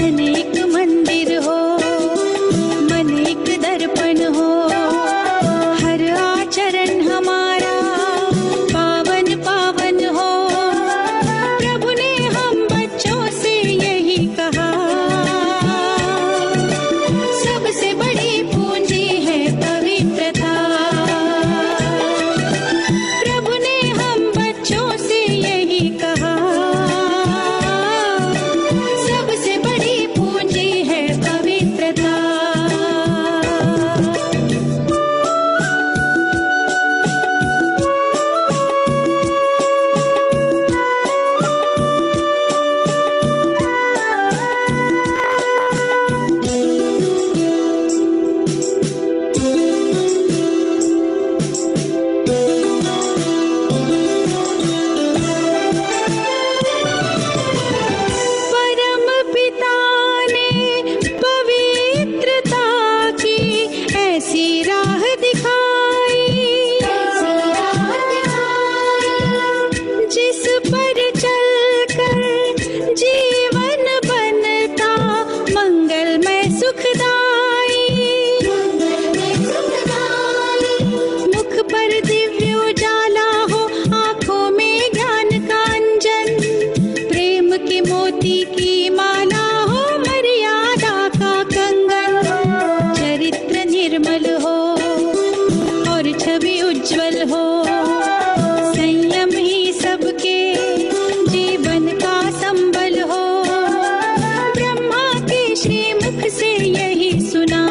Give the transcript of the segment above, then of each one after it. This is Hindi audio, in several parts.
तन एक मंदिर हो, मन एक दर्पण हो, हर आचरण हमारा पावन पावन हो। प्रभु ने हम बच्चों से यही कहा, सबसे बड़ी पूंजी है पवित्रता। प्रभु ने हम बच्चों से यही कहा, सबसे बड़ी पूंजी है पवित्रता। परम पिता ने पवित्रता की ऐसी राह दिखाई, जिस पर चलकर जीवन बनता मंगलमय सुखदाई। मुख पर दिव्य उजाला हो, आंखों में ज्ञान का अंजन, प्रेम के मोती की माला हो, मर्यादा का कंगन। चरित्र निर्मल हो और छवि उज्जवल हो, संयम ही सबके जीवन का संबल हो। ब्रह्मा के श्रीमुख से यही सुना,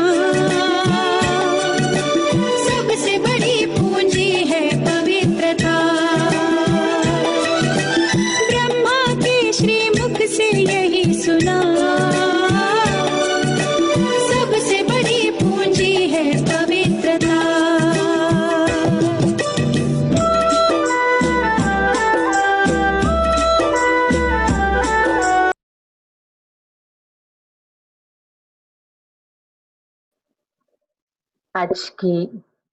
सबसे बड़ी पूंजी है पवित्रता। ब्रह्मा के श्रीमुख से यही सुना, सबसे बड़ी पूंजी है पवित्रता। आज की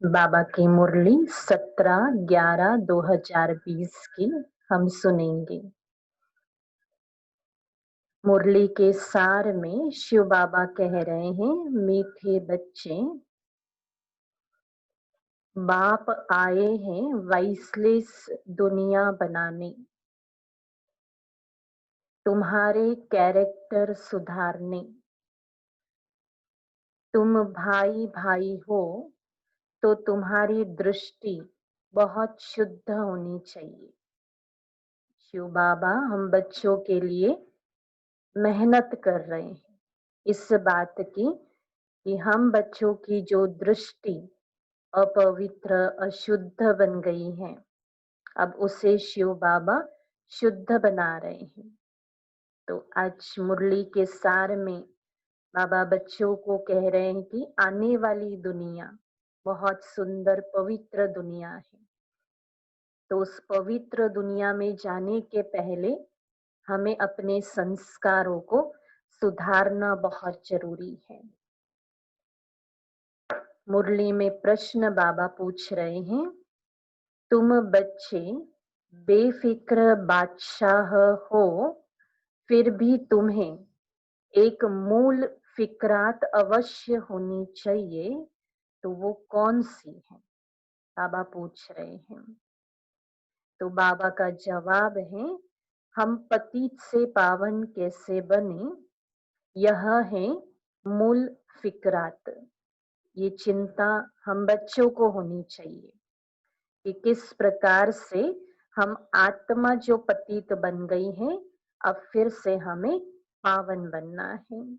बाबा की मुरली 17/11/2020 की हम सुनेंगे। मुरली के सार में शिव बाबा कह रहे हैं, मीठे बच्चे, बाप आए हैं वाइसलेस दुनिया बनाने, तुम्हारे कैरेक्टर सुधारने। तुम भाई भाई हो तो तुम्हारी दृष्टि बहुत शुद्ध होनी चाहिए। शिव बाबा हम बच्चों के लिए मेहनत कर रहे हैं इस बात की कि हम बच्चों की जो दृष्टि अपवित्र अशुद्ध बन गई है, अब उसे शिव बाबा शुद्ध बना रहे हैं। तो आज मुरली के सार में बाबा बच्चों को कह रहे हैं कि आने वाली दुनिया बहुत सुंदर पवित्र दुनिया है, तो उस पवित्र दुनिया में जाने के पहले हमें अपने संस्कारों को सुधारना बहुत जरूरी है। मुरली में प्रश्न बाबा पूछ रहे हैं, तुम बच्चे बेफिक्र बादशाह हो, फिर भी तुम्हें एक मूल फिक्रात अवश्य होनी चाहिए, तो वो कौन सी है? बाबा पूछ रहे हैं। तो बाबा का जवाब है, हम पतित से पावन कैसे बने, यह है मूल फिक्रात। ये चिंता हम बच्चों को होनी चाहिए कि किस प्रकार से हम आत्मा जो पतित बन गई है, अब फिर से हमें पावन बनना है।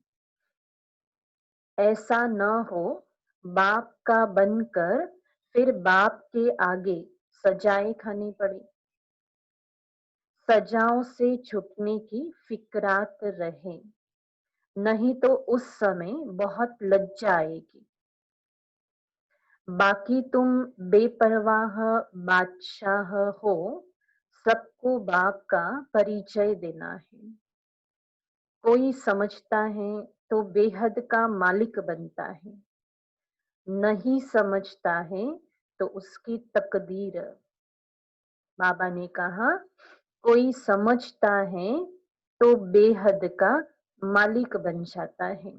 ऐसा न हो बाप का बनकर फिर बाप के आगे सजाएं खानी पड़े। सजाओं से छुटने की फिक्रात रहे, नहीं तो उस समय बहुत लज्जा आएगी। बाकी तुम बेपरवाह बादशाह हो, सबको बाप का परिचय देना है। कोई समझता है तो बेहद का मालिक बनता है, नहीं समझता है तो उसकी तकदीर। बाबा ने कहा, कोई समझता है तो बेहद का मालिक बन जाता है।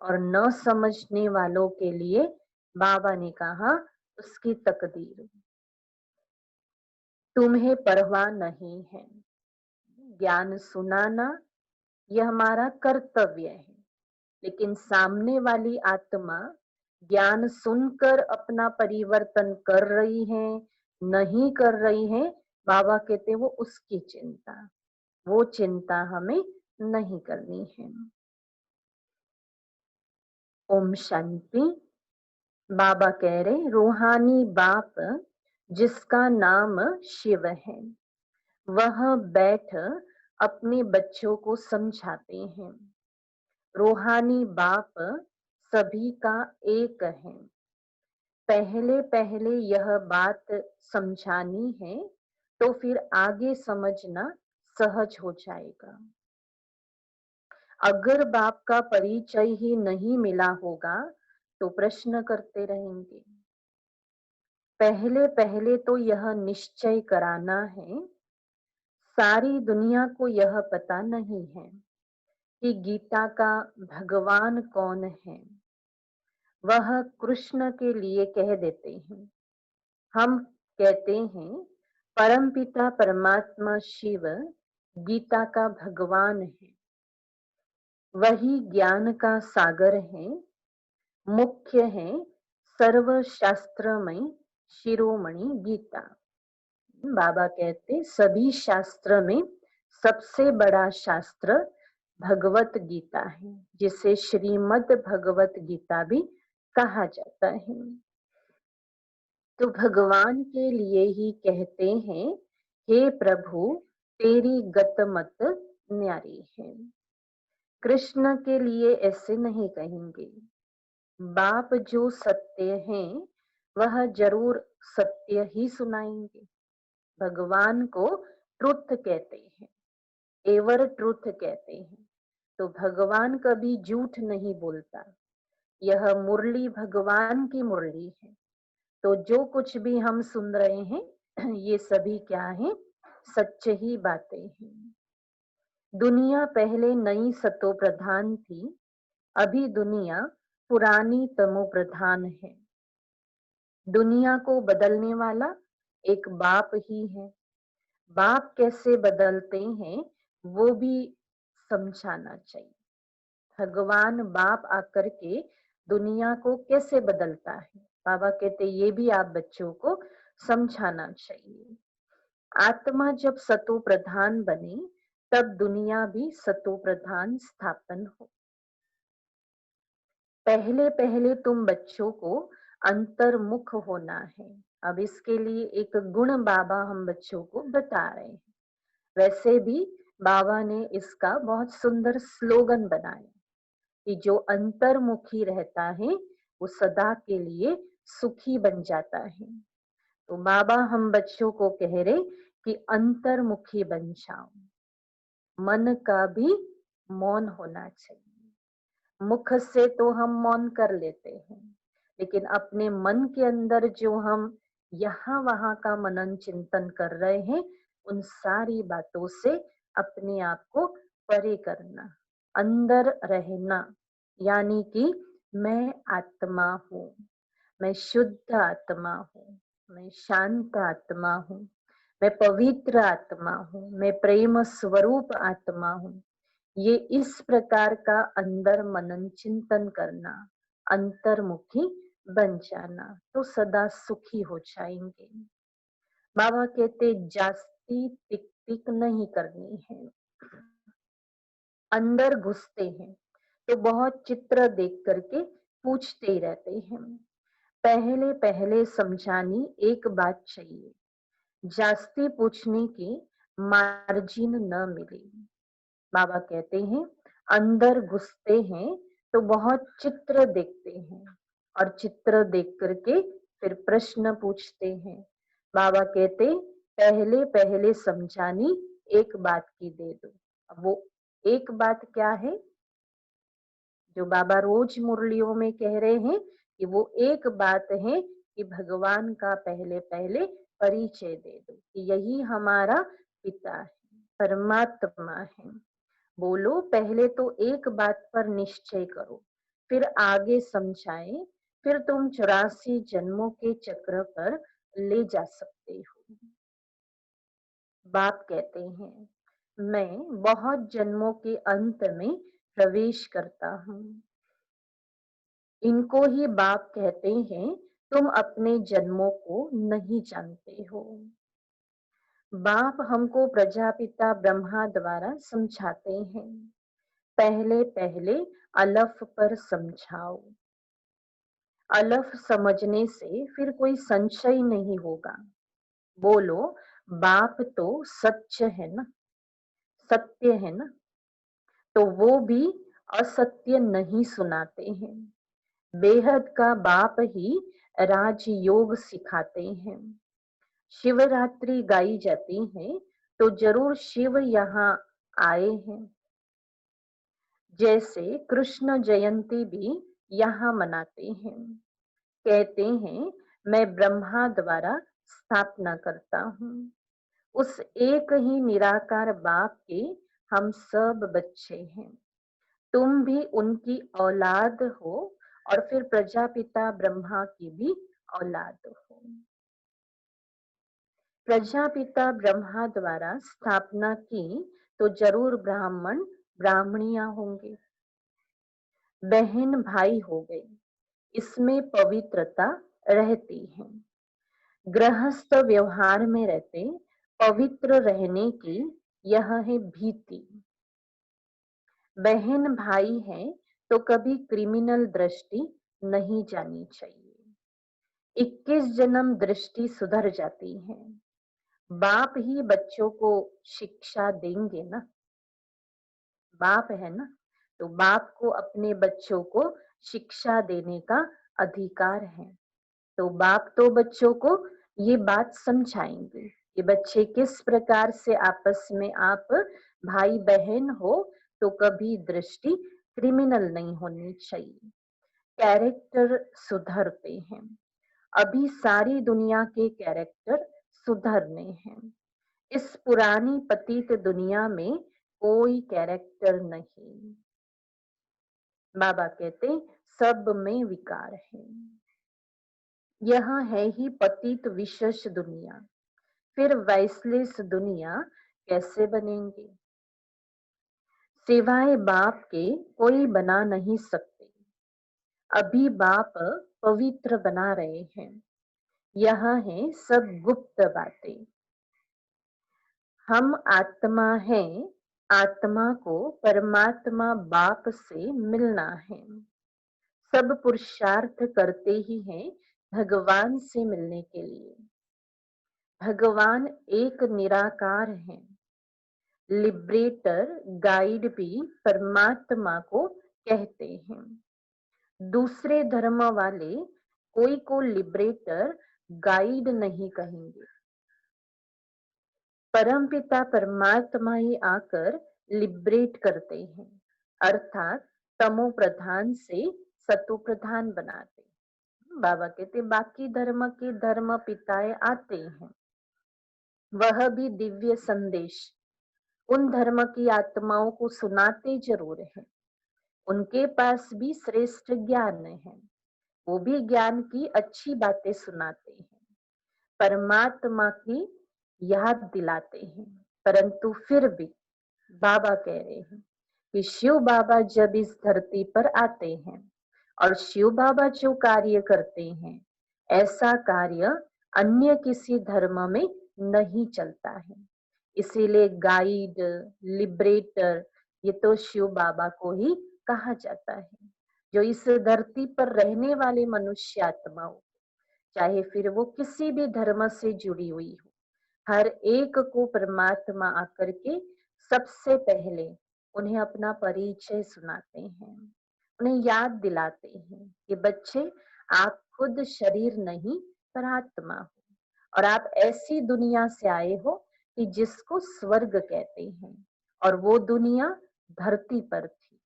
और न समझने वालों के लिए बाबा ने कहा उसकी तकदीर, तुम्हें परवाह नहीं है। ज्ञान सुनाना यह हमारा कर्तव्य है, लेकिन सामने वाली आत्मा ज्ञान सुनकर अपना परिवर्तन कर रही है, नहीं कर रही है, बाबा कहते वो उसकी चिंता, वो चिंता हमें नहीं करनी है। ओम शांति। बाबा कह रहे रूहानी बाप जिसका नाम शिव है, वह बैठ अपने बच्चों को समझाते हैं। रूहानी बाप सभी का एक है। पहले पहले यह बात समझानी है, तो फिर आगे समझना सहज हो जाएगा। अगर बाप का परिचय ही नहीं मिला होगा तो प्रश्न करते रहेंगे। पहले पहले तो यह निश्चय कराना है, सारी दुनिया को यह पता नहीं है कि गीता का भगवान कौन है। वह कृष्ण के लिए कह देते हैं, हम कहते हैं परमपिता परमात्मा शिव गीता का भगवान है। वही ज्ञान का सागर है, मुख्य है सर्वशास्त्रमय शिरोमणि गीता। बाबा कहते सभी शास्त्र में सबसे बड़ा शास्त्र भगवत गीता है, जिसे श्रीमद् भगवत गीता भी कहा जाता है। तो भगवान के लिए ही कहते हैं, हे प्रभु तेरी गत मत न्यारी है। कृष्ण के लिए ऐसे नहीं कहेंगे। बाप जो सत्य हैं वह जरूर सत्य ही सुनाएंगे। भगवान को ट्रुथ कहते हैं, एवर ट्रुथ कहते हैं। तो भगवान कभी झूठ नहीं बोलता। यह मुरली भगवान की मुरली है। तो जो कुछ भी हम सुन रहे हैं ये सभी क्या है, सच्चे ही बातें हैं। दुनिया पहले नई सतो प्रधान थी, अभी दुनिया पुरानी तमो प्रधान है। दुनिया को बदलने वाला एक बाप ही है। बाप कैसे बदलते हैं वो भी समझाना चाहिए। भगवान बाप आकर के दुनिया को कैसे बदलता है, बाबा कहते ये भी आप बच्चों को समझाना चाहिए। आत्मा जब सतो प्रधान बने तब दुनिया भी सतो प्रधान स्थापन हो। पहले पहले तुम बच्चों को अंतर्मुख होना है। अब इसके लिए एक गुण बाबा हम बच्चों को बता रहे हैं। वैसे भी बाबा ने इसका बहुत सुंदर स्लोगन बनाया कि जो अंतर्मुखी रहता है वो सदा के लिए सुखी बन जाता है। तो बाबा हम बच्चों को कह रहे कि अंतर्मुखी बन जाओ। मन का भी मौन होना चाहिए। मुख से तो हम मौन कर लेते हैं, लेकिन अपने मन के अंदर जो हम यहाँ वहां का मनन चिंतन कर रहे हैं, उन सारी बातों से अपने आप को परे करना, अंदर रहना। यानी कि मैं आत्मा हूँ, मैं शुद्ध आत्मा हूँ, मैं शांत आत्मा हूँ, मैं पवित्र आत्मा हूँ, मैं प्रेम स्वरूप आत्मा हूँ। ये इस प्रकार का अंदर मनन चिंतन करना, अंतर्मुखी बन जाना, तो सदा सुखी हो जाएंगे। बाबा कहते जास्ती टिक टिक नहीं करनी है। अंदर घुसते हैं तो बहुत चित्र देख करके पूछते ही रहते हैं। पहले पहले समझानी एक बात चाहिए, जास्ती पूछने की मार्जिन न मिले। बाबा कहते हैं अंदर घुसते हैं तो बहुत चित्र देखते हैं और चित्र देख करके फिर प्रश्न पूछते हैं। बाबा कहते पहले पहले समझानी एक बात की दे दो। अब वो एक बात क्या है जो बाबा रोज मुरलियों में कह रहे हैं कि वो एक बात है कि भगवान का पहले पहले परिचय दे दो कि यही हमारा पिता है, परमात्मा है। बोलो पहले तो एक बात पर निश्चय करो, फिर आगे समझाए, फिर तुम 84 जन्मों के चक्र पर ले जा सकते हो। बाप कहते हैं, मैं बहुत जन्मों के अंत में प्रवेश करता हूँ। इनको ही बाप कहते हैं, तुम अपने जन्मों को नहीं जानते हो। बाप हमको प्रजापिता ब्रह्मा द्वारा समझाते हैं, पहले पहले अलफ पर समझाओ। अलफ समझने से फिर कोई संशय नहीं होगा। बोलो बाप तो सच है ना, सत्य है ना, तो वो भी असत्य नहीं सुनाते हैं। बेहद का बाप ही राजयोग सिखाते हैं। शिवरात्रि गाई जाती है तो जरूर शिव यहाँ आए हैं। जैसे कृष्ण जयंती भी यहाँ मनाते हैं। कहते हैं मैं ब्रह्मा द्वारा स्थापना करता हूँ। उस एक ही निराकार बाप के हम सब बच्चे हैं। तुम भी उनकी औलाद हो और फिर प्रजापिता ब्रह्मा की भी औलाद हो। प्रजापिता ब्रह्मा द्वारा स्थापना की तो जरूर ब्राह्मण ब्राह्मणियां होंगे, बहन भाई हो गए, इसमें पवित्रता रहती है। गृहस्थ व्यवहार में रहते पवित्र रहने की यह है भीति। बहन भाई है तो कभी क्रिमिनल दृष्टि नहीं जानी चाहिए। 21 जन्म दृष्टि सुधर जाती है। बाप ही बच्चों को शिक्षा देंगे ना, बाप है ना, तो बाप को अपने बच्चों को शिक्षा देने का अधिकार है। तो बाप तो बच्चों को ये बात समझाएंगे कि बच्चे किस प्रकार से आपस में आप भाई बहन हो तो कभी दृष्टि क्रिमिनल नहीं होनी चाहिए। कैरेक्टर सुधरते हैं। अभी सारी दुनिया के कैरेक्टर सुधरने हैं। इस पुरानी पतित दुनिया में कोई कैरेक्टर नहीं। बाबा कहते सब में विकार है। यह है ही पतित विशेष दुनिया, फिर वैसलेस दुनिया कैसे बनेंगे? सिवाय बाप के कोई बना नहीं सकते। अभी बाप पवित्र बना रहे हैं। यह है सब गुप्त बातें। हम आत्मा हैं, आत्मा को परमात्मा बाप से मिलना है। सब पुरुषार्थ करते ही हैं भगवान से मिलने के लिए। भगवान एक निराकार है। लिबरेटर गाइड भी परमात्मा को कहते हैं। दूसरे धर्म वाले कोई को लिबरेटर गाइड नहीं कहेंगे। परमपिता परमात्मा ही आकर लिबरेट करते हैं, अर्थात तमो प्रधान से सतो प्रधान बनाते। बाबा कहते बाकी धर्म के धर्म पिताएं आते हैं, वह भी दिव्य संदेश उन धर्म की आत्माओं को सुनाते जरूर है। उनके पास भी श्रेष्ठ ज्ञान है, वो भी ज्ञान की अच्छी बातें सुनाते हैं, परमात्मा की याद दिलाते हैं। परंतु फिर भी बाबा कह रहे हैं कि शिव बाबा जब इस धरती पर आते हैं और शिव बाबा जो कार्य करते हैं, ऐसा कार्य अन्य किसी धर्म में नहीं चलता है। इसीलिए गाइड, लिबरेटर ये तो शिव बाबा को ही कहा जाता है, जो इस धरती पर रहने वाले मनुष्य आत्माओं, चाहे फिर वो किसी भी धर्म से जुड़ी हुई हो, हर एक को परमात्मा आकर के सबसे पहले उन्हें अपना परिचय सुनाते हैं, उन्हें याद दिलाते हैं कि बच्चे आप खुद शरीर नहीं पर आत्मा हो और आप ऐसी दुनिया से आए हो कि जिसको स्वर्ग कहते हैं और वो दुनिया धरती पर थी।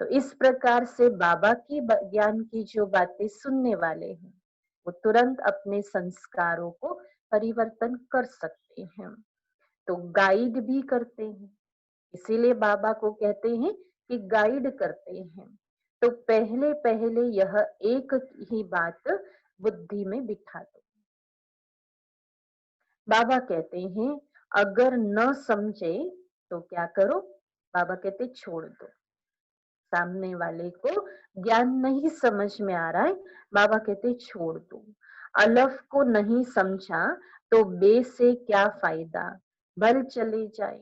तो इस प्रकार से बाबा की ज्ञान की जो बातें सुनने वाले हैं वो तुरंत अपने संस्कारों को परिवर्तन कर सकते हैं। तो गाइड भी करते हैं इसीलिए बाबा को कहते हैं कि गाइड करते हैं। तो पहले पहले यह एक ही बात बुद्धि में बिठा दो। बाबा कहते हैं अगर न समझे तो क्या करो? बाबा कहते छोड़ दो। सामने वाले को ज्ञान नहीं समझ में आ रहा है, बाबा कहते छोड़ दो। अलफ को नहीं समझा तो बे से क्या फायदा, भल चले जाए।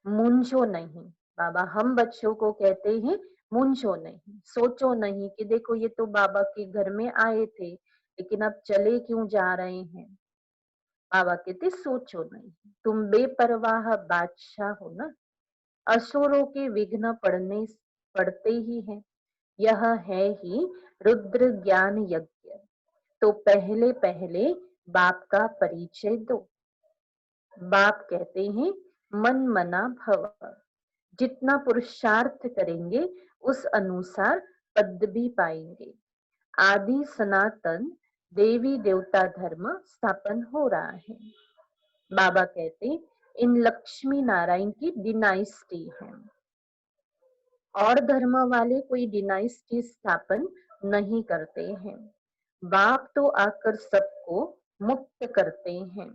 मूंझो नहीं। बाबा हम बच्चों को कहते हैं मूंझो नहीं, सोचो नहीं कि देखो ये तो बाबा के घर में आए थे लेकिन अब चले क्यों जा रहे हैं। बाबा कहते सोचो नहीं, तुम बेपरवाह बादशाह हो ना। असुरों के विघ्न पड़ते ही हैं। यह है ही रुद्र ज्ञान यज्ञ। तो पहले पहले बाप का परिचय दो। बाप कहते हैं मन मना भव। जितना पुरुषार्थ करेंगे उस अनुसार पद भी पाएंगे। आदि सनातन देवी देवता धर्म स्थापन हो रहा है। बाबा कहते इन लक्ष्मी नारायण की डिनाइस्टी है। और धर्म वाले कोई डिनाइस्टी स्थापन नहीं करते हैं। बाप तो आकर सबको मुक्त करते हैं।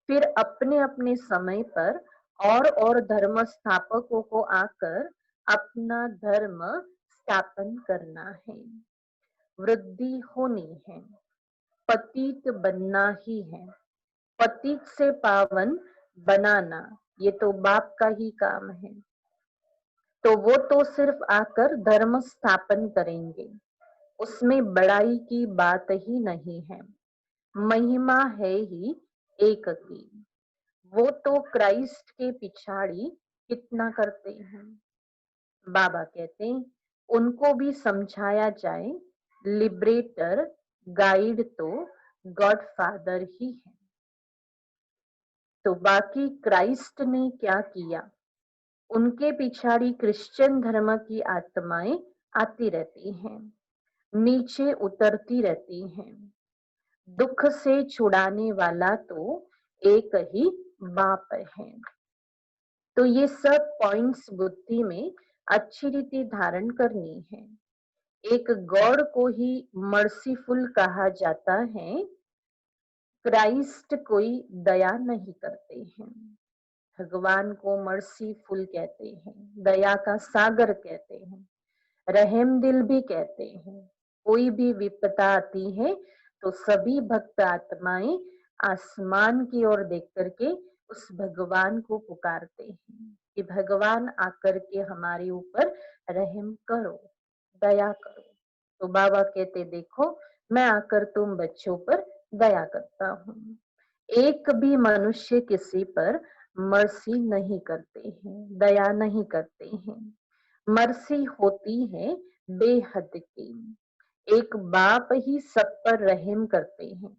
फिर अपने अपने समय पर और धर्म स्थापकों को आकर अपना धर्म स्थापन करना है। वृद्धि होनी है, पतित बनना ही है। पतित से पावन बनाना ये तो बाप का ही काम है। तो वो तो सिर्फ आकर धर्म स्थापन करेंगे, उसमें बड़ाई की बात ही नहीं है। महिमा है ही एक की। वो तो क्राइस्ट के पिछाड़ी कितना करते हैं। बाबा कहते हैं उनको भी समझाया जाए, लिबरेटर गाइड तो गॉड फादर ही है। तो बाकी क्राइस्ट ने क्या किया? उनके पिछाड़ी क्रिश्चियन धर्म की आत्माएं आती रहती हैं, नीचे उतरती रहती हैं। दुख से छुड़ाने वाला तो एक ही बाप है। तो ये सब पॉइंट्स बुद्धि में अच्छी रीति धारण करनी है। एक गॉड को ही मर्सीफुल कहा जाता है। क्राइस्ट कोई दया नहीं करते हैं। भगवान को मर्सीफुल कहते हैं, दया का सागर कहते हैं, रहम दिल भी कहते हैं। कोई भी विपदा आती है तो सभी भक्त आत्माएं आसमान की ओर देख करके उस भगवान को पुकारते हैं कि भगवान आकर के हमारे ऊपर रहम करो, दया करो। तो बाबा कहते देखो मैं आकर तुम बच्चों पर दया करता हूँ। एक भी मनुष्य किसी पर मर्सी नहीं करते हैं, दया नहीं करते हैं। मर्सी होती है बेहद की। एक बाप ही सब पर रहम करते हैं।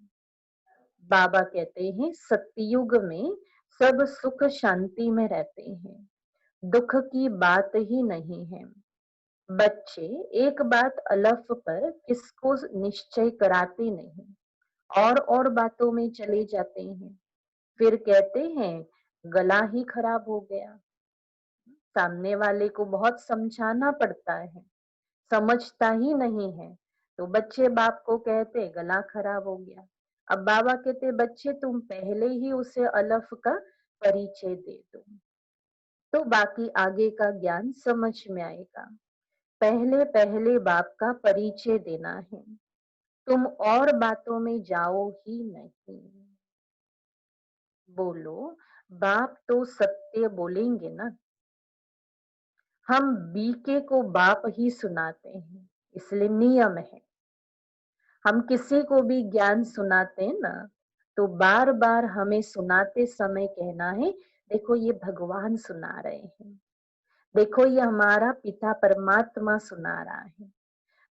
बाबा कहते हैं सतयुग में सब सुख शांति में रहते हैं, दुख की बात ही नहीं है। बच्चे एक बात अलफ पर किसको निश्चय कराते नहीं और बातों में चले जाते हैं। फिर कहते हैं गला ही खराब हो गया। सामने वाले को बहुत समझाना पड़ता है, समझता ही नहीं है तो बच्चे बाप को कहते गला खराब हो गया। अब बाबा कहते बच्चे तुम पहले ही उसे अलफ का परिचय दे दो तो बाकी आगे का ज्ञान समझ में आएगा। पहले पहले बाप का परिचय देना है, तुम और बातों में जाओ ही नहीं। बोलो बाप तो सत्य बोलेंगे ना। हम बीके को बाप ही सुनाते हैं, इसलिए नियम है हम किसी को भी ज्ञान सुनाते हैं ना तो बार बार हमें सुनाते समय कहना है देखो ये भगवान सुना रहे हैं, देखो ये हमारा पिता परमात्मा सुना रहा है।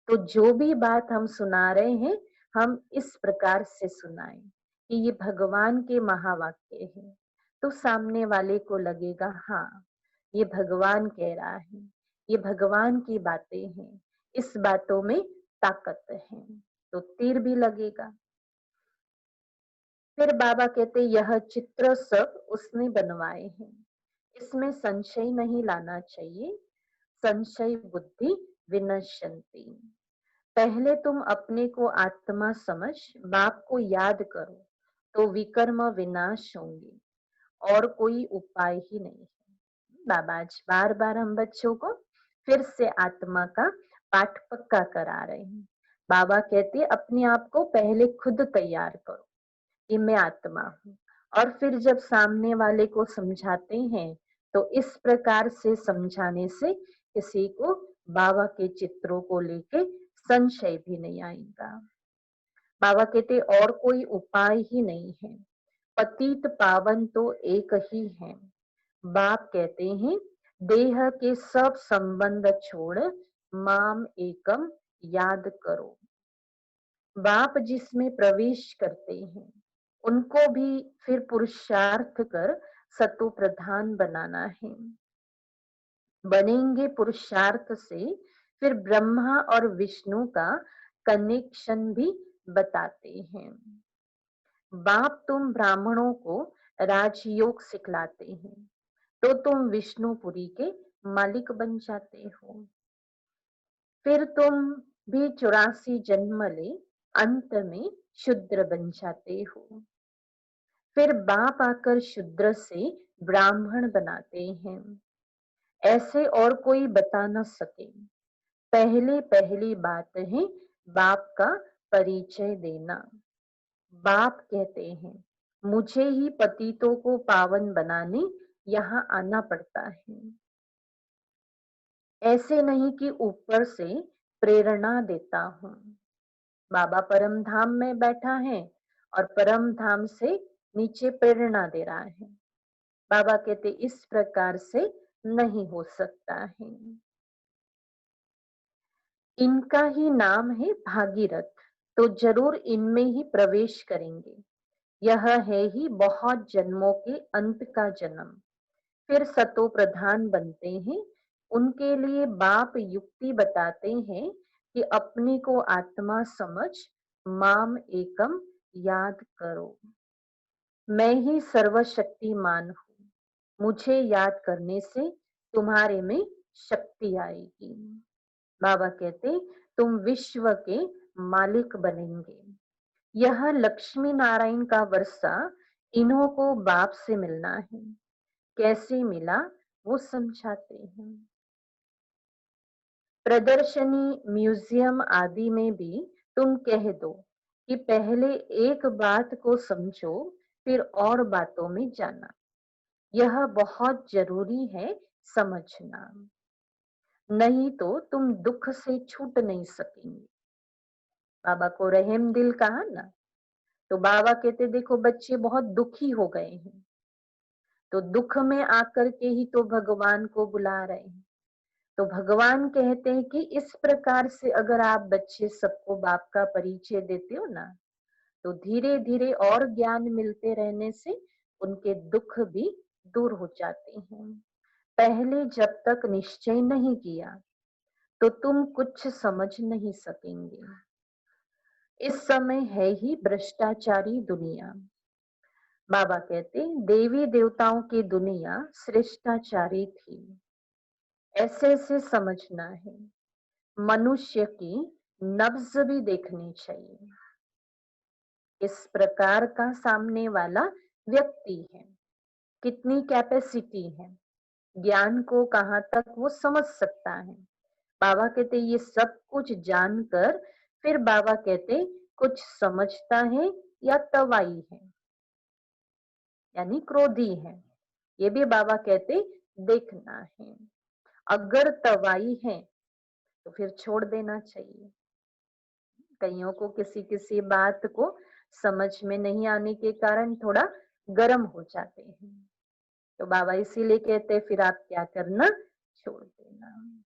तो जो भी बात हम सुना रहे हैं हम इस प्रकार से सुनाएं कि ये भगवान के महावाक्य है। तो सामने वाले को लगेगा हाँ ये भगवान कह रहा है, ये भगवान की बातें हैं, इस बातों में ताकत है, तो तीर भी लगेगा। फिर बाबा कहते यह चित्र सब उसने बनवाए हैं। इसमें संशय नहीं लाना चाहिए। संशय बुद्धि विनश्यन्ति। पहले तुम अपने को आत्मा समझ बाप को याद करो तो विकर्म विनाश होंगे, और कोई उपाय ही नहीं है। बाबा आज बार बार हम बच्चों को फिर से आत्मा का पाठ पक्का करा रहे हैं। बाबा कहते हैं अपने आप को पहले खुद तैयार करो कि मैं आत्मा हूँ, और फिर जब सामने वाले को समझाते हैं तो इस प्रकार से समझाने से किसी को बाबा के चित्रों को लेके संशय भी नहीं आएगा। बाबा कहते और कोई उपाय ही नहीं है, पतित पावन तो एक ही है। बाप कहते हैं देह के सब संबंध छोड़ माम एकम याद करो। बाप जिसमें प्रवेश करते हैं उनको भी फिर पुरुषार्थ कर सतो प्रधान बनाना है। बनेंगे पुरुषार्थ से फिर ब्रह्मा और विष्णु का कनेक्शन भी बताते हैं। बाप तुम ब्राह्मणों को राजयोग सिखलाते हैं तो तुम विष्णुपुरी के मालिक बन जाते हो। फिर तुम भी 84 जन्म ले अंत में शूद्र बन जाते हो। फिर बाप आकर शूद्र से ब्राह्मण बनाते हैं। ऐसे और कोई बता न सके। पहले पहली बात है बाप का परिचय देना। बाप कहते हैं मुझे ही पतितों को पावन बनाने यहाँ आना पड़ता है। ऐसे नहीं कि ऊपर से प्रेरणा देता हूँ। बाबा परम धाम में बैठा है और परम धाम से नीचे प्रेरणा दे रहा है। बाबा कहते इस प्रकार से नहीं हो सकता है। इनका ही नाम है भागीरथ, तो जरूर इनमें ही प्रवेश करेंगे। यह है ही बहुत जन्मों के अंत का जन्म। फिर सतो प्रधान बनते हैं। उनके लिए बाप युक्ति बताते हैं कि अपने को आत्मा समझ माम एकम याद करो। मैं ही सर्वशक्तिमान हूँ। मुझे याद करने से तुम्हारे में शक्ति आएगी। बाबा कहते तुम विश्व के मालिक बनेंगे। यह लक्ष्मी नारायण का वर्षा इन्हों को बाप से मिलना है। कैसे मिला वो समझाते हैं। प्रदर्शनी म्यूजियम आदि में भी तुम कह दो कि पहले एक बात को समझो फिर और बातों में जाना। यह बहुत जरूरी है समझना, नहीं तो तुम दुख से छूट नहीं सकेंगे। बाबा को रहम दिल कहा ना, तो बाबा कहते देखो बच्चे बहुत दुखी हो गए हैं, तो दुख में आकर के ही तो भगवान को बुला रहे हैं। तो भगवान कहते हैं कि इस प्रकार से अगर आप बच्चे सबको बाप का परिचय देते हो ना, तो धीरे धीरे और ज्ञान मिलते रहने से उनके दुख भी दूर हो जाते हैं। पहले जब तक निश्चय नहीं किया तो तुम कुछ समझ नहीं सकेंगे। इस समय है ही भ्रष्टाचारी दुनिया। बाबा कहते देवी देवताओं की दुनिया श्रेष्ठाचारी थी। ऐसे ऐसे समझना है। मनुष्य की नब्ज भी देखनी चाहिए। इस प्रकार का सामने वाला व्यक्ति है, कितनी कैपेसिटी है, ज्ञान को कहाँ तक वो समझ सकता है। बाबा कहते ये सब कुछ जानकर फिर बाबा कहते कुछ समझता है या तवाई है, यानी क्रोधी है। ये भी बाबा कहते देखना है। अगर तवाई है तो फिर छोड़ देना चाहिए। कईयों को किसी किसी बात को समझ में नहीं आने के कारण थोड़ा गर्म हो जाते हैं, तो बाबा इसीलिए कहते हैं फिर आप क्या करना, छोड़ देना।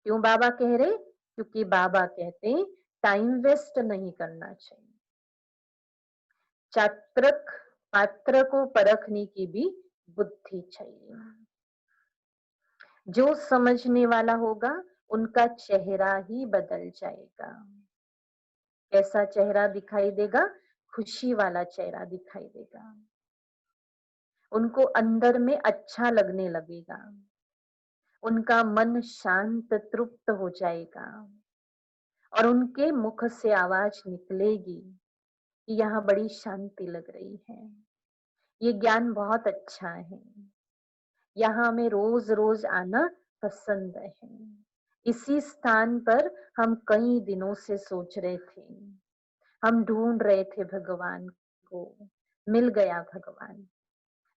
क्यों बाबा कह रहे? क्योंकि बाबा कहते हैं टाइम वेस्ट नहीं करना चाहिए। चात्रक पात्र को परखने की भी बुद्धि चाहिए। जो समझने वाला होगा उनका चेहरा ही बदल जाएगा। कैसा चेहरा दिखाई देगा? खुशी वाला चेहरा दिखाई देगा। उनको अंदर में अच्छा लगने लगेगा, उनका मन शांत तृप्त हो जाएगा और उनके मुख से आवाज निकलेगी कि यहाँ बड़ी शांति लग रही है, ये ज्ञान बहुत अच्छा है, यहाँ हमें रोज रोज आना पसंद है। इसी स्थान पर हम कई दिनों से सोच रहे थे, हम ढूंढ रहे थे भगवान को, मिल गया भगवान।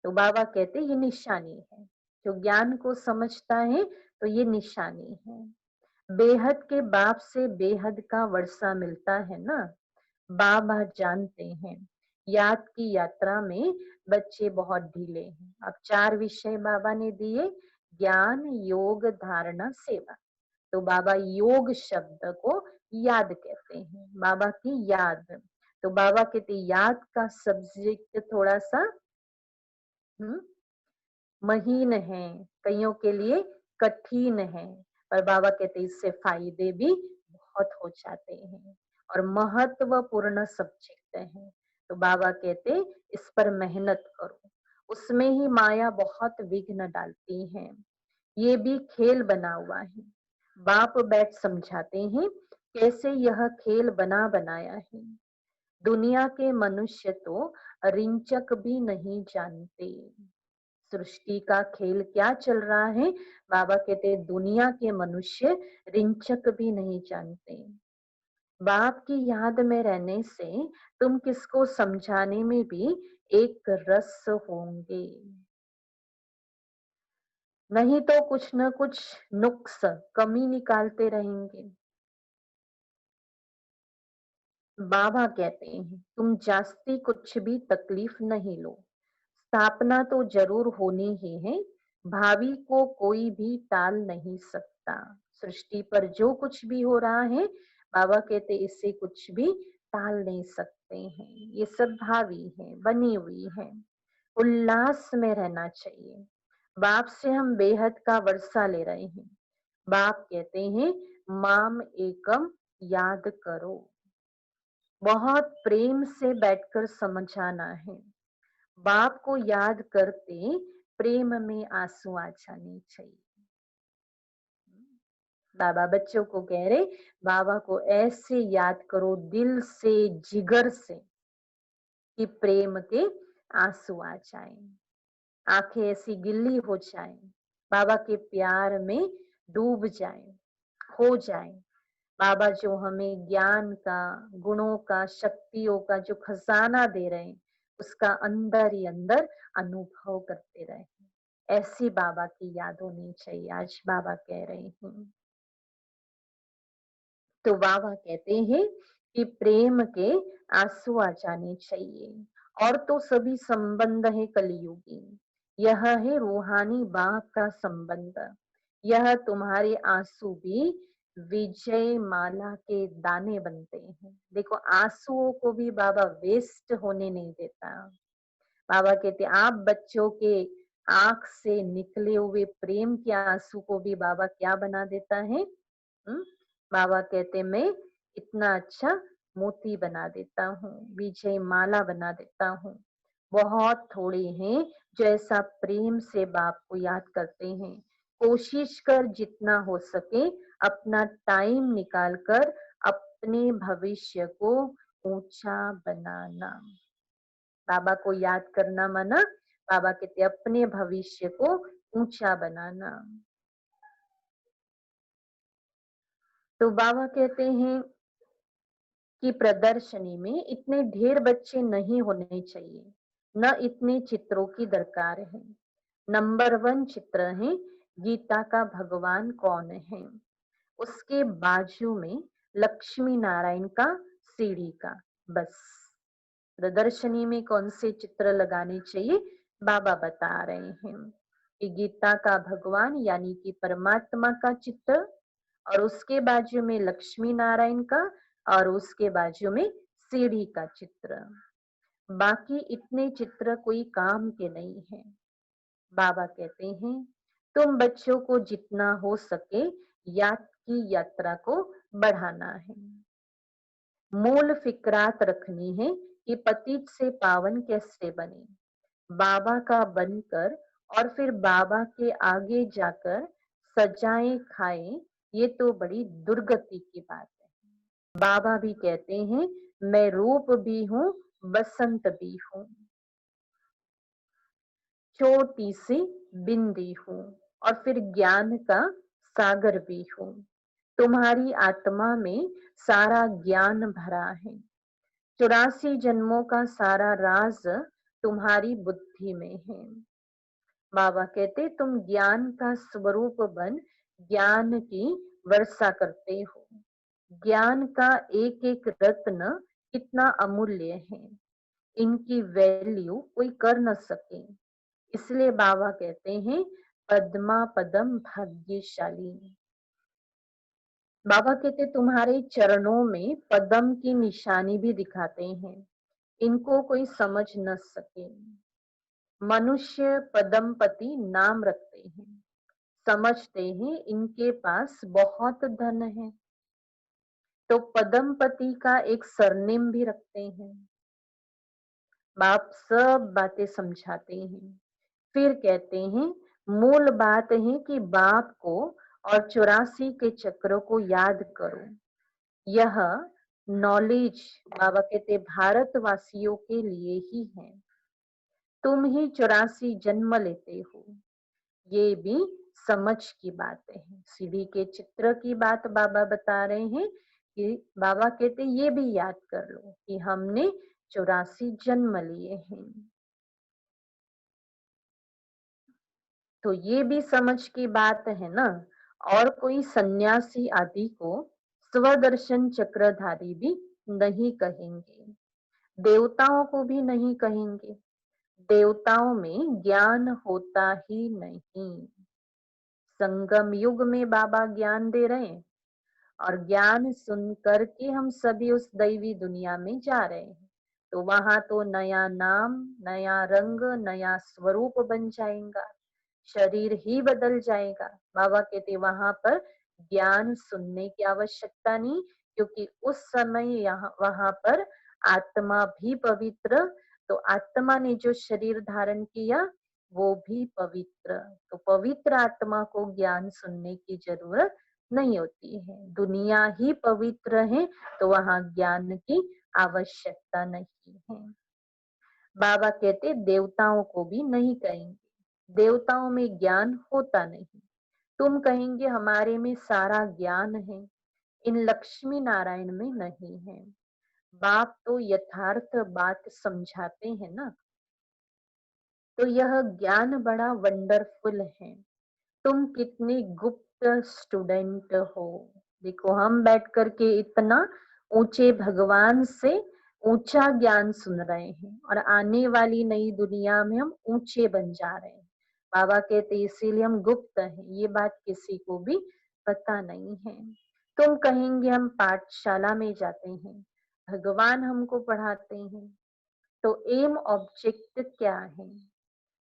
तो बाबा कहते ये निशानी है, जो ज्ञान को समझता है तो ये निशानी है। बेहद के बाप से बेहद का वर्षा मिलता है ना। बाबा जानते हैं याद की यात्रा में बच्चे बहुत ढीले हैं। अब 4 विषय बाबा ने दिए, ज्ञान, योग, धारणा, सेवा। तो बाबा योग शब्द को याद कहते हैं, बाबा की याद। तो बाबा कहते याद का सब्जेक्ट थोड़ा सा महीन है, कईयों के लिए कठिन है, पर बाबा कहते इससे फायदे भी बहुत हो जाते हैं और महत्वपूर्ण सब्जेक्ट है। तो बाबा कहते इस पर मेहनत करो, उसमें ही माया बहुत विघ्न डालती है, ये भी खेल बना हुआ है। बाप बैठ समझाते हैं कैसे यह खेल बना बनाया है। दुनिया के मनुष्य तो रिंचक भी नहीं जानते सृष्टि का खेल क्या चल रहा है। बाबा कहते दुनिया के मनुष्य रिंचक भी नहीं जानते। बाप की याद में रहने से तुम किसको समझाने में भी एक रस होंगे, नहीं तो कुछ न कुछ नुक्स कमी निकालते रहेंगे। बाबा कहते हैं तुम जास्ती कुछ भी तकलीफ नहीं लो, स्थापना तो जरूर होनी ही है, भावी को कोई भी टाल नहीं सकता। सृष्टि पर जो कुछ भी हो रहा है बाबा कहते इससे कुछ भी टाल नहीं सकते हैं, ये सब भावी है, बनी हुई है। उल्लास में रहना चाहिए। बाप से हम बेहद का वर्षा ले रहे हैं। बाप कहते हैं माम एकम याद करो, बहुत प्रेम से बैठकर समझाना है। बाप को याद करते प्रेम में आंसू आ जाने चाहिए। बाबा बच्चों को कह रहे बाबा को ऐसे याद करो दिल से, जिगर से, कि प्रेम के आंसू आ जाए, आंखें ऐसी गिल्ली हो जाए, बाबा के प्यार में डूब जाए, खो जाए। बाबा जो हमें ज्ञान का, गुणों का, शक्तियों का जो खजाना दे रहे हैं उसका अंदर ही अंदर अनुभव करते रहे। ऐसी बाबा की याद होनी चाहिए, आज बाबा कह रहे हैं। तो बाबा कहते हैं कि प्रेम के आंसू आ जाने चाहिए, और तो सभी संबंध है कलयुगी, यह है रूहानी बाप का संबंध। यह तुम्हारे आंसू भी विजय माला के दाने बनते हैं। देखो आंसुओं को भी बाबा वेस्ट होने नहीं देता। बाबा कहते आप बच्चों के आंख से निकले हुए प्रेम के आंसू को भी बाबा क्या बना देता है। बाबा कहते मैं इतना अच्छा मोती बना देता हूँ, विजय माला बना देता हूँ। बहुत थोड़े हैं जो ऐसा प्रेम से बाप को याद करते हैं। कोशिश कर जितना हो सके अपना टाइम निकाल कर अपने भविष्य को ऊंचा बनाना। बाबा को याद करना माना बाबा कहते अपने भविष्य को ऊंचा बनाना। तो बाबा कहते हैं कि प्रदर्शनी में इतने ढेर बच्चे नहीं होने चाहिए, न इतने चित्रों की दरकार है। नंबर 1 चित्र है गीता का भगवान कौन है, उसके बाजू में लक्ष्मी नारायण का, सीढ़ी का, बस। प्रदर्शनी में कौन से चित्र लगाने चाहिए बाबा बता रहे हैं कि गीता का भगवान यानी कि परमात्मा का चित्र, और उसके बाजू में लक्ष्मी नारायण का, और उसके बाजू में सीढ़ी का चित्र। बाकी इतने चित्र कोई काम के नहीं है। बाबा कहते हैं तुम बच्चों को जितना हो सके याद की यात्रा को बढ़ाना है। मूल फिक्रात रखनी है कि पतित से पावन कैसे बने। बाबा का बनकर और फिर बाबा के आगे जाकर सजाएं खाएं, ये तो बड़ी दुर्गति की बात है। बाबा भी कहते हैं, मैं रूप भी हूँ, बसंत भी हूँ, छोटी सी बिंदी हूँ और फिर ज्ञान का सागर भी हूँ। तुम्हारी आत्मा में सारा ज्ञान भरा है। 84 जन्मों का सारा राज तुम्हारी बुद्धि में है। बाबा कहते, तुम ज्ञान का स्वरूप बन ज्ञान की वर्षा करते हो। ज्ञान का एक एक रत्न कितना अमूल्य है, इनकी वैल्यू कोई कर न सके। इसलिए बाबा कहते हैं, पद्मा पदम भाग्यशाली। बाबा कहते, तुम्हारे चरणों में पद्म की निशानी भी दिखाते हैं, इनको कोई समझ न सके। मनुष्य पद्मपति नाम रखते हैं, समझते हैं इनके पास बहुत धन है, तो पद्मपति का एक सरनेम भी रखते हैं। बाप सब बातें समझाते हैं, फिर कहते हैं, मूल बात है कि बाप को और 84 के चक्रों को याद करो। यह नॉलेज बाबा कहते भारतवासियों के लिए ही है। तुम ही 84 जन्म लेते हो, ये भी समझ की बात है। सीढ़ी के चित्र की बात बाबा बता रहे हैं कि बाबा कहते ये भी याद कर लो कि हमने 84 जन्म लिए हैं। तो ये भी समझ की बात है ना। और कोई सन्यासी आदि को स्वदर्शन चक्रधारी भी नहीं कहेंगे, देवताओं को भी नहीं कहेंगे। देवताओं में ज्ञान होता ही नहीं। संगम युग में बाबा ज्ञान दे रहे हैं और ज्ञान सुन करके हम सभी उस दैवी दुनिया में जा रहे हैं। तो वहां तो नया नाम, नया रंग, नया स्वरूप बन जाएगा, शरीर ही बदल जाएगा। बाबा कहते वहां पर ज्ञान सुनने की आवश्यकता नहीं, क्योंकि उस समय यहाँ वहां पर आत्मा भी पवित्र, तो आत्मा ने जो शरीर धारण किया वो भी पवित्र, तो पवित्र आत्मा को ज्ञान सुनने की जरूरत नहीं होती है। दुनिया ही पवित्र है, तो वहां ज्ञान की आवश्यकता नहीं है। बाबा कहते देवताओं को भी नहीं कहेंगे, देवताओं में ज्ञान होता नहीं। तुम कहेंगे हमारे में सारा ज्ञान है, इन लक्ष्मी नारायण में नहीं है। बाप तो यथार्थ बात समझाते हैं ना। तो यह ज्ञान बड़ा वंडरफुल है। तुम कितने गुप्त स्टूडेंट हो। देखो हम बैठ करके इतना ऊंचे भगवान से ऊंचा ज्ञान सुन रहे हैं और आने वाली नई दुनिया में हम ऊंचे बन जा रहे हैं। बाबा कहते इसीलिए हम गुप्त हैं, ये बात किसी को भी पता नहीं है। तुम कहेंगे हम पाठशाला में जाते हैं, भगवान हमको पढ़ाते हैं, तो एम ऑब्जेक्ट क्या है?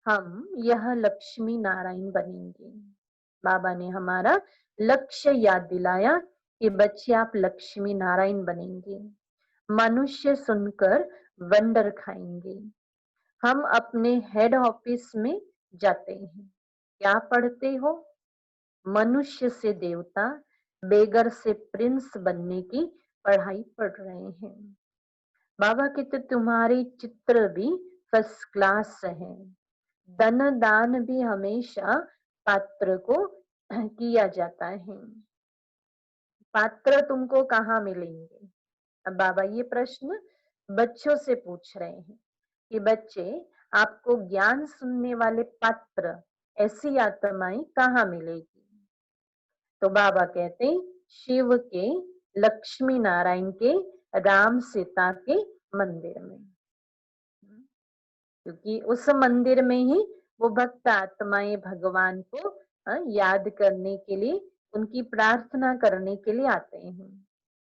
हम यह लक्ष्मी नारायण बनेंगे। बाबा ने हमारा लक्ष्य याद दिलाया कि बच्चे आप लक्ष्मी नारायण बनेंगे। मनुष्य सुनकर वंडर खाएंगे। हम अपने हेड ऑफिस में जाते हैं, क्या पढ़ते हो? मनुष्य से देवता, बेगर से प्रिंस बनने की पढ़ाई पढ़ रहे हैं। बाबा के तो तुम्हारे चित्र भी फर्स्ट क्लास है। धन दान भी हमेशा पात्र को किया जाता है। पात्र तुमको कहाँ मिलेंगे? अब बाबा ये प्रश्न बच्चों से पूछ रहे हैं कि बच्चे आपको ज्ञान सुनने वाले पात्र, ऐसी आत्माएं कहाँ मिलेगी? तो बाबा कहते शिव के, लक्ष्मी नारायण के, राम सीता के मंदिर में, क्योंकि उस मंदिर में ही वो भक्त आत्माएं भगवान को याद करने के लिए, उनकी प्रार्थना करने के लिए आते हैं।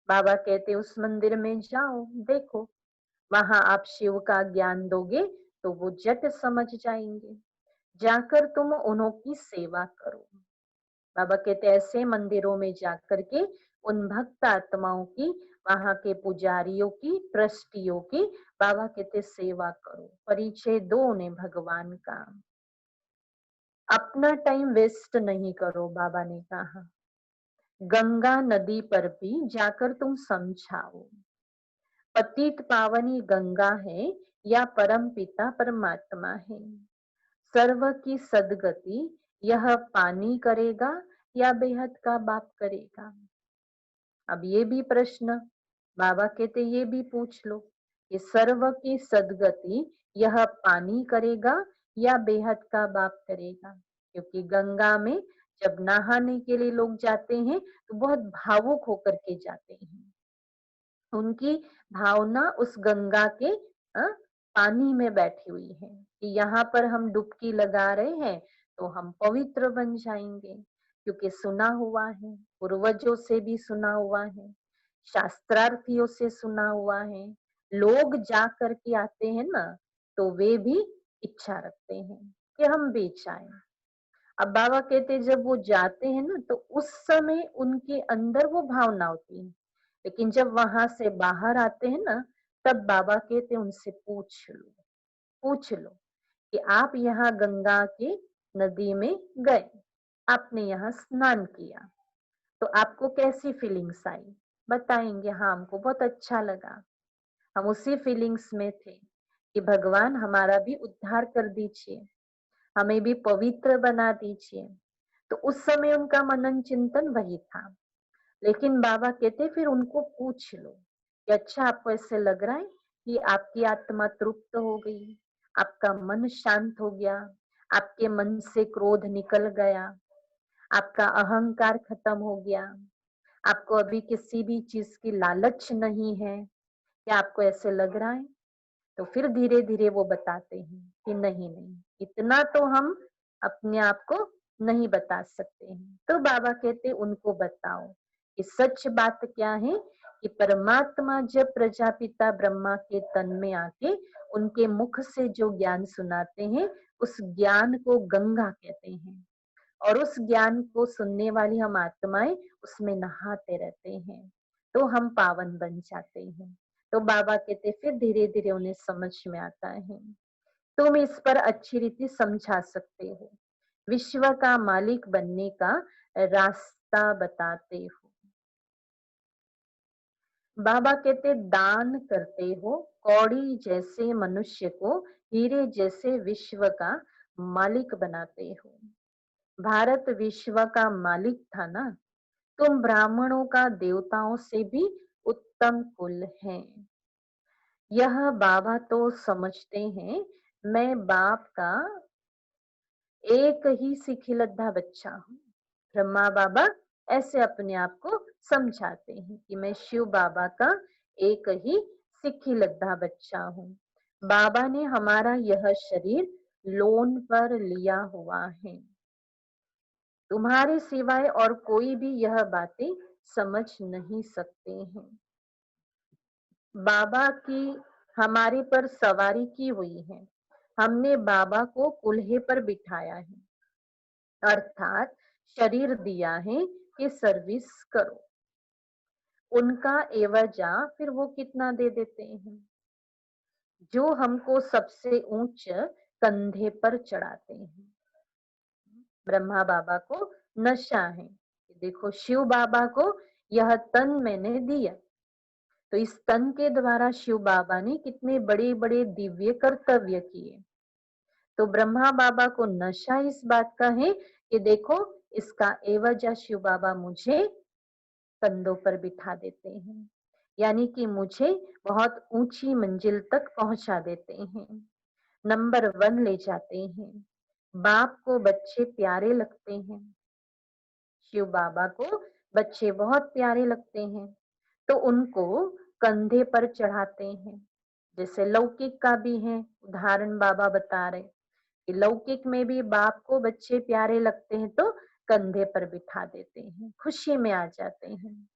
बाबा कहते उस मंदिर में जाओ, देखो वहां आप शिव का ज्ञान दोगे तो वो झट समझ जाएंगे। जाकर तुम उन्हों की सेवा करो। बाबा कहते ऐसे मंदिरों में जाकर के उन भक्त आत्माओं की, वहां के पुजारियों की, ट्रस्टियों की बाबा कहते सेवा करो, परिचय दो उन्हें भगवान का। अपना टाइम वेस्ट नहीं करो, बाबा ने कहा। गंगा नदी पर भी जाकर तुम समझाओ, पतित पावनी गंगा है या परम पिता परमात्मा है। सर्व की सदगति यह पानी करेगा या बेहद का बाप करेगा। अब ये भी प्रश्न बाबा कहते ये भी पूछ लो कि सर्व की सदगति यह पानी करेगा या बेहद का बाप करेगा। क्योंकि गंगा में जब नहाने के लिए लोग जाते हैं तो बहुत भावुक होकर के जाते हैं। उनकी भावना उस गंगा के पानी में बैठी हुई है कि यहाँ पर हम डुबकी लगा रहे हैं तो हम पवित्र बन जाएंगे। क्योंकि सुना हुआ है, पूर्वजों से भी सुना हुआ है, शास्त्रार्थियों से सुना हुआ है, लोग जा करके आते हैं ना तो वे भी इच्छा रखते हैं कि हम भी जाएं। अब बाबा कहते जब वो जाते हैं ना तो उस समय उनके अंदर वो भावना होती है, लेकिन जब वहां से बाहर आते हैं ना तब बाबा कहते उनसे पूछ लो कि आप यहाँ गंगा के नदी में गए, आपने यहाँ स्नान किया तो आपको कैसी फीलिंग्स आई। बताएंगे हाँ हमको बहुत अच्छा लगा, हम उसी फीलिंग्स में थे कि भगवान हमारा भी उद्धार कर दीजिए, हमें भी पवित्र बना दीजिए। तो उस समय उनका मनन चिंतन वही था। लेकिन बाबा कहते फिर उनको पूछ लो कि अच्छा आपको ऐसे लग रहा है कि आपकी आत्मा तृप्त हो गई, आपका मन शांत हो गया, आपके मन से क्रोध निकल गया, आपका अहंकार खत्म हो गया, आपको अभी किसी भी चीज की लालच नहीं है, क्या आपको ऐसे लग रहा है। तो फिर धीरे धीरे वो बताते हैं कि नहीं नहीं इतना तो हम अपने आप को नहीं बता सकते हैं। तो बाबा कहते उनको बताओ कि सच बात क्या है कि परमात्मा जब प्रजापिता ब्रह्मा के तन में आके उनके मुख से जो ज्ञान सुनाते हैं उस ज्ञान को गंगा कहते हैं, और उस ज्ञान को सुनने वाली हम आत्माएं उसमें नहाते रहते हैं तो हम पावन बन जाते हैं। तो बाबा कहते फिर धीरे धीरे उन्हें समझ में आता है, तुम इस पर अच्छी रीति समझा सकते हो, विश्व का मालिक बनने का रास्ता बताते हो। बाबा कहते दान करते हो, कौड़ी जैसे मनुष्य को हीरे जैसे विश्व का मालिक बनाते हो। भारत विश्व का मालिक था ना, तुम ब्राह्मणों का देवताओं से भी उत्तम कुल है। यह बाबा तो समझते हैं, मैं बाप का एक ही सिखिलद्दा बच्चा हूँ। ब्रह्मा बाबा ऐसे अपने आप को समझाते हैं कि मैं शिव बाबा का एक ही सिखिलद्दा बच्चा हूँ। बाबा ने हमारा यह शरीर लोन पर लिया हुआ है, तुम्हारे सिवाय और कोई भी यह बातें समझ नहीं सकते हैं। बाबा की हमारे पर सवारी की हुई है, हमने बाबा को कुल्हे पर बिठाया है, अर्थात शरीर दिया है कि सर्विस करो। उनका एवजा फिर वो कितना दे देते हैं, जो हमको सबसे ऊंच कंधे पर चढ़ाते हैं। ब्रह्मा बाबा को नशा है, देखो शिव बाबा को यह तन मैंने दिया, तो इस तन के द्वारा शिव बाबा ने कितने बड़े बड़े दिव्य कर्तव्य किए। तो ब्रह्मा बाबा को नशा इस बात का है कि देखो इसका एवज शिव बाबा मुझे कंधों पर बिठा देते हैं, यानी कि मुझे बहुत ऊंची मंजिल तक पहुंचा देते हैं, नंबर 1 ले जाते हैं। बाप को बच्चे प्यारे लगते हैं, शिव बाबा को बच्चे बहुत प्यारे लगते हैं, तो उनको कंधे पर चढ़ाते हैं। जैसे लौकिक का भी है उदाहरण बाबा बता रहे कि लौकिक में भी बाप को बच्चे प्यारे लगते हैं तो कंधे पर बिठा देते हैं, खुशी में आ जाते हैं।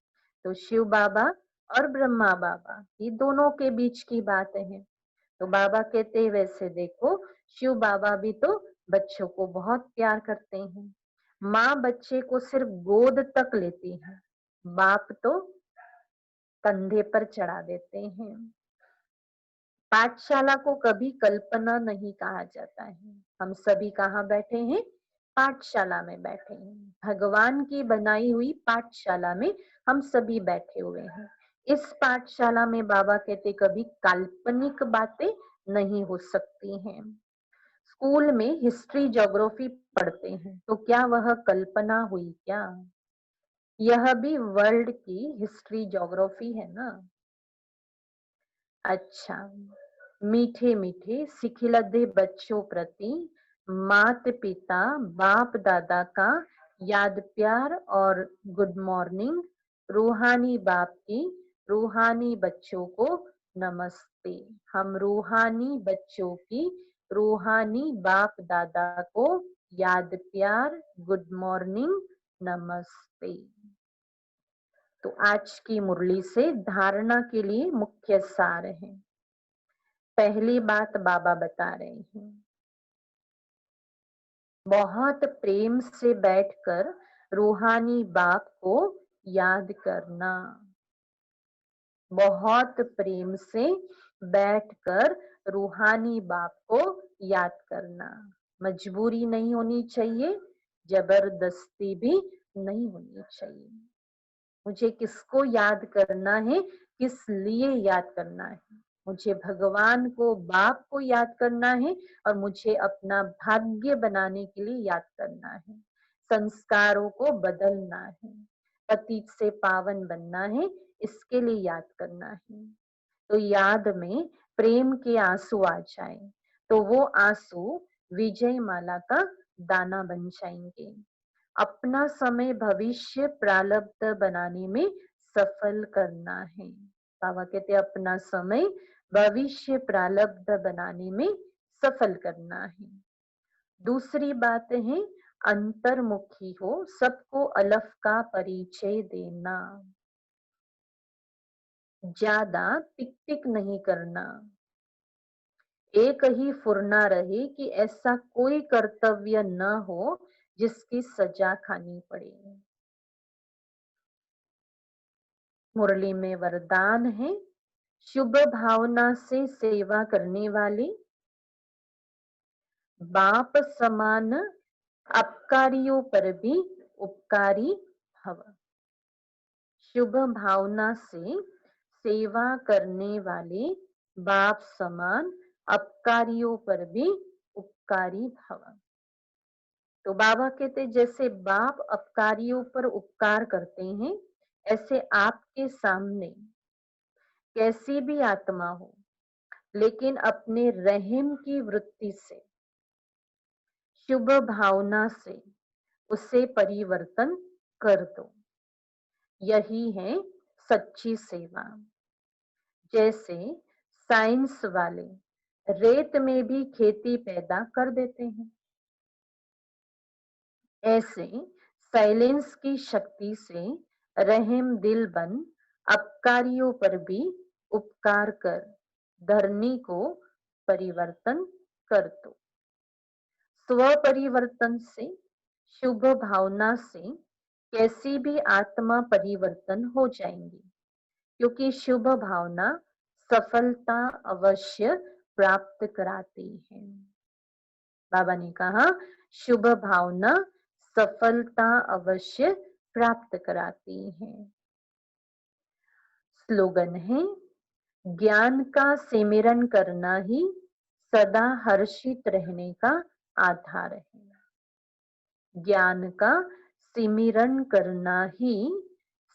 तो शिव बाबा और ब्रह्मा बाबा ये दोनों के बीच की बात है। तो बाबा कहते हैं वैसे देखो शिव बाबा भी तो बच्चों को बहुत प्यार करते हैं। माँ बच्चे को सिर्फ गोद तक लेती है, बाप तो कंधे पर चढ़ा देते हैं। पाठशाला को कभी कल्पना नहीं कहा जाता है। हम सभी कहाँ बैठे हैं? पाठशाला में बैठे हैं। भगवान की बनाई हुई पाठशाला में हम सभी बैठे हुए हैं। इस पाठशाला में बाबा कहते कभी काल्पनिक बातें नहीं हो सकती हैं। स्कूल में हिस्ट्री ज्योग्राफी पढ़ते हैं तो क्या वह कल्पना हुई क्या? यह भी वर्ल्ड की हिस्ट्री ज्योग्राफी है ना। अच्छा, मीठे मीठे सिखिलधे बच्चों प्रति माता पिता बाप दादा का याद प्यार और गुड मॉर्निंग। रूहानी बाप की रूहानी बच्चों को नमस्ते। हम रूहानी बच्चों की रूहानी बाप दादा को याद प्यार गुड मॉर्निंग नमस्ते। तो आज की मुरली से धारणा के लिए मुख्य सार है। पहली बात बाबा बता रहे हैं, बहुत प्रेम से बैठकर रूहानी बाप को याद करना। बहुत प्रेम से बैठकर रूहानी बाप को याद करना। मजबूरी नहीं होनी चाहिए, जबरदस्ती भी नहीं होनी चाहिए। मुझे किसको याद करना है, किस लिए याद करना है? मुझे भगवान को बाप को याद करना है और मुझे अपना भाग्य बनाने के लिए याद करना है। संस्कारों को बदलना है, पतित से पावन बनना है, इसके लिए याद करना है। तो याद में प्रेम के आंसू आ जाए तो वो आंसू विजय माला का दाना बन जाएंगे। अपना समय भविष्य प्रारब्ध बनाने में सफल करना है। बाबा कहते अपना समय भविष्य प्रारब्ध बनाने में सफल करना है। दूसरी बात है अंतर्मुखी हो, सबको अलफ का परिचय देना। ज्यादा टिक टिक नहीं करना। एक ही फुरना रहे कि ऐसा कोई कर्तव्य न हो जिसकी सजा खानी पड़े। मुरली में वरदान है, शुभ भावना से सेवा करने वाले बाप समान अपकारियों पर भी उपकारी भव। शुभ भावना से सेवा करने वाले बाप समान अपकारियों पर भी उपकारी भव। तो बाबा कहते जैसे बाप अपकारियों पर उपकार करते हैं, ऐसे आपके सामने कैसी भी आत्मा हो लेकिन अपने रहम की वृत्ति से, शुभ भावना से उसे परिवर्तन कर दो। यही है सच्ची सेवा। जैसे साइंस वाले रेत में भी खेती पैदा कर देते हैं, ऐसे साइलेंस की शक्ति से रहम दिल बन अपकारियों पर भी उपकार कर धरनी को परिवर्तन कर दो। स्व परिवर्तन से, शुभ भावना से कैसी भी आत्मा परिवर्तन हो जाएंगी, क्योंकि शुभ भावना सफलता अवश्य प्राप्त कराती है। बाबा ने कहा शुभ भावना सफलता अवश्य प्राप्त कराती है। स्लोगन है, ज्ञान का सिमरन करना ही सदा हर्षित रहने का आधार है। ज्ञान का सिमरन करना ही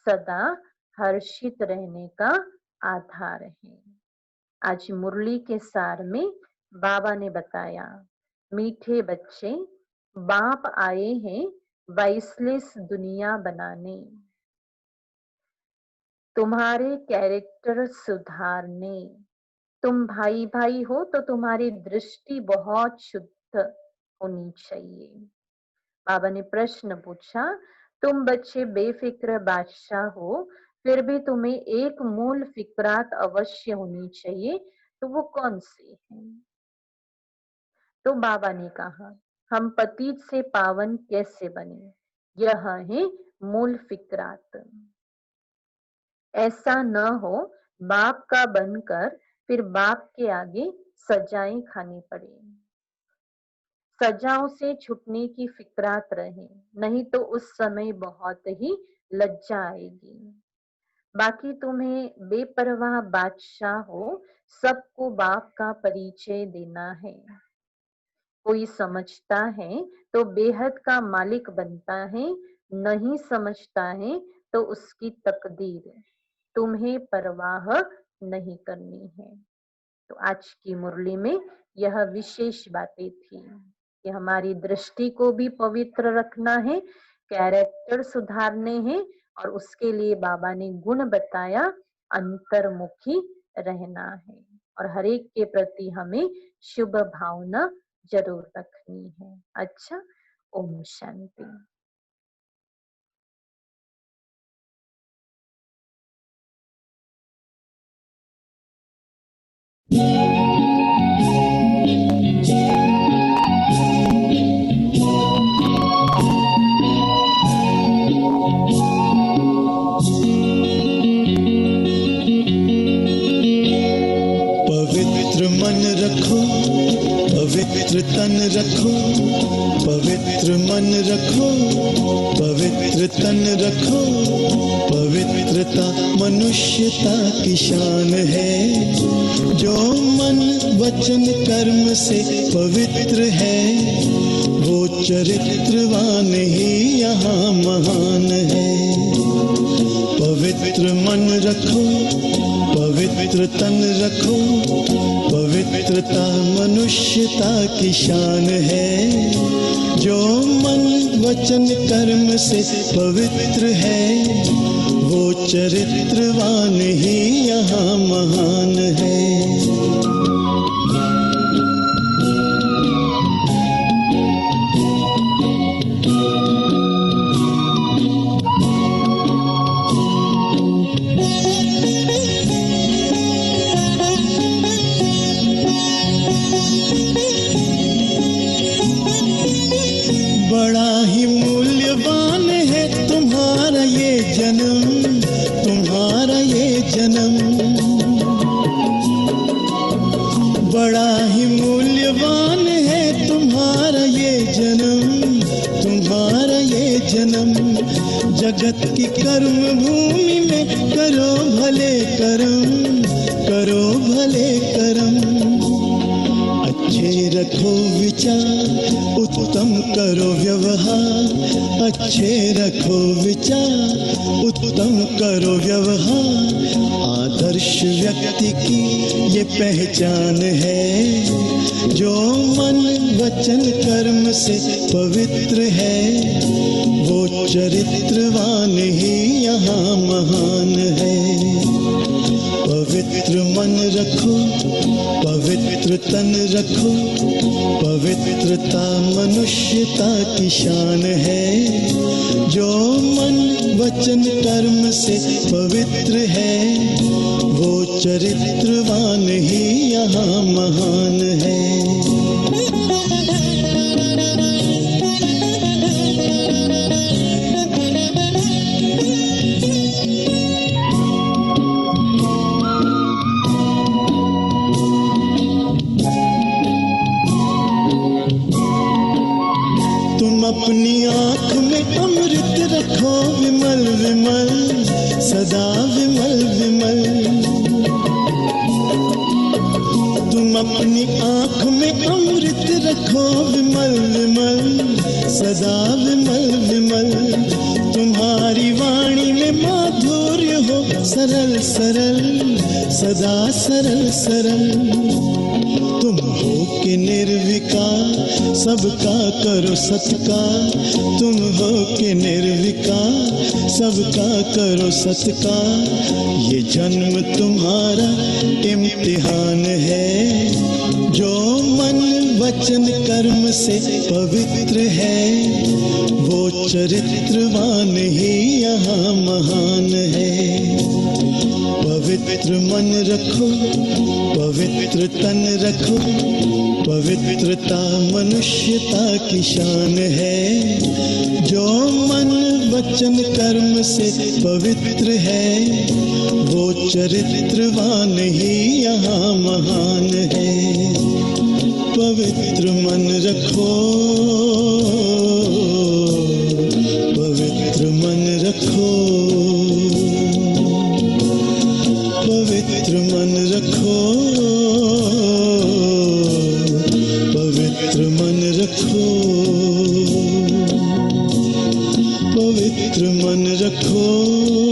सदा हर्षित रहने का आधार है। आज मुरली के सार में बाबा ने बताया, मीठे बच्चे बाप आए हैं वाइसलेस दुनिया बनाने, तुम्हारे कैरेक्टर सुधारने। तुम भाई भाई हो तो तुम्हारी दृष्टि बहुत शुद्ध होनी चाहिए। बाबा ने प्रश्न पूछा, तुम बच्चे बेफिक्र बादशाह हो, फिर भी तुम्हें एक मूल फिक्रात अवश्य होनी चाहिए, तो वो कौन सी है? तो बाबा ने कहा, हम पतित से पावन कैसे बने, यह है मूल फिक्रात। ऐसा न हो बाप का बनकर फिर बाप के आगे सजाएं खानी पड़े। सजाओं से छुटने की फिक्रात रहे, नहीं तो उस समय बहुत ही लज्जा आएगी। बाकी तुम्हें बेपरवाह बादशाह हो, सबको बाप का परिचय देना है। कोई समझता है तो बेहद का मालिक बनता है, नहीं समझता है तो उसकी तकदीर तुम्हें परवाह नहीं करनी है। तो आज की मुरली में यह विशेष बातें थी कि हमारी दृष्टि को भी पवित्र रखना है, कैरेक्टर सुधारने हैं, और उसके लिए बाबा ने गुण बताया, अंतर्मुखी रहना है और हर एक के प्रति हमें शुभ भावना जरूर रखनी है। अच्छा, ओम शांति। पवित्र मन रखो, पवित्र तन रखो, पवित्र मन रखो, पवित्र तन रखो। पवित्रता मनुष्यता की शान है, जो मन वचन कर्म से पवित्र है, वो चरित्रवान ही यहाँ महान है। पवित्र मन रखो, पवित्र तन रखो, पवित्रता मनुष्यता की शान है, जो मन वचन कर्म से पवित्र है, वो चरित्रवान ही यहाँ महान है। बड़ा ही मूल्यवान है तुम्हारा ये जन्म, तुम्हारा ये जन्म। बड़ा ही मूल्यवान है तुम्हारा ये जन्म, तुम्हारा ये जन्म। जगत की कर्म भूमि में करो भले कर्म, करो भले कर्म। अच्छे रखो विचार, उत्तम करो व्यवहार। अच्छे रखो विचार, उत्तम करो व्यवहार। आदर्श व्यक्ति की ये पहचान है, जो मन वचन कर्म से पवित्र है, वो चरित्रवान ही यहाँ महान है। पवित्र मन रखो, पवित्र तन रखो, पवित्रता मनुष्यता की शान है, जो मन वचन कर्म से पवित्र है, वो चरित्रवान ही यहाँ महान है। अपनी आँख में अमृत रखो विमल विमल, सदा विमल विमल। तुम अपनी आँख में अमृत रखो विमल विमल, सदा विमल विमल। तुम्हारी वाणी में माधुर्य हो सरल सरल, सदा सरल सरल। तुम हो के निर्विकार, सबका करो सत्कार। तुम हो के निर्विकार, सबका करो सत्कार। ये जन्म तुम्हारा इम्तिहान है, जो मन वचन कर्म से पवित्र है, वो चरित्रवान ही यहाँ महान है। पवित्र मन रखो, पवित्र तन रखो, पवित्रता मनुष्यता की शान है, जो मन वचन कर्म से पवित्र है, वो चरित्रवान ही यहाँ महान है। पवित्र मन रखो, पवित्र मन रखो, पवित्र मन रखो, पवित्र मन रखो, पवित्र मन रखो।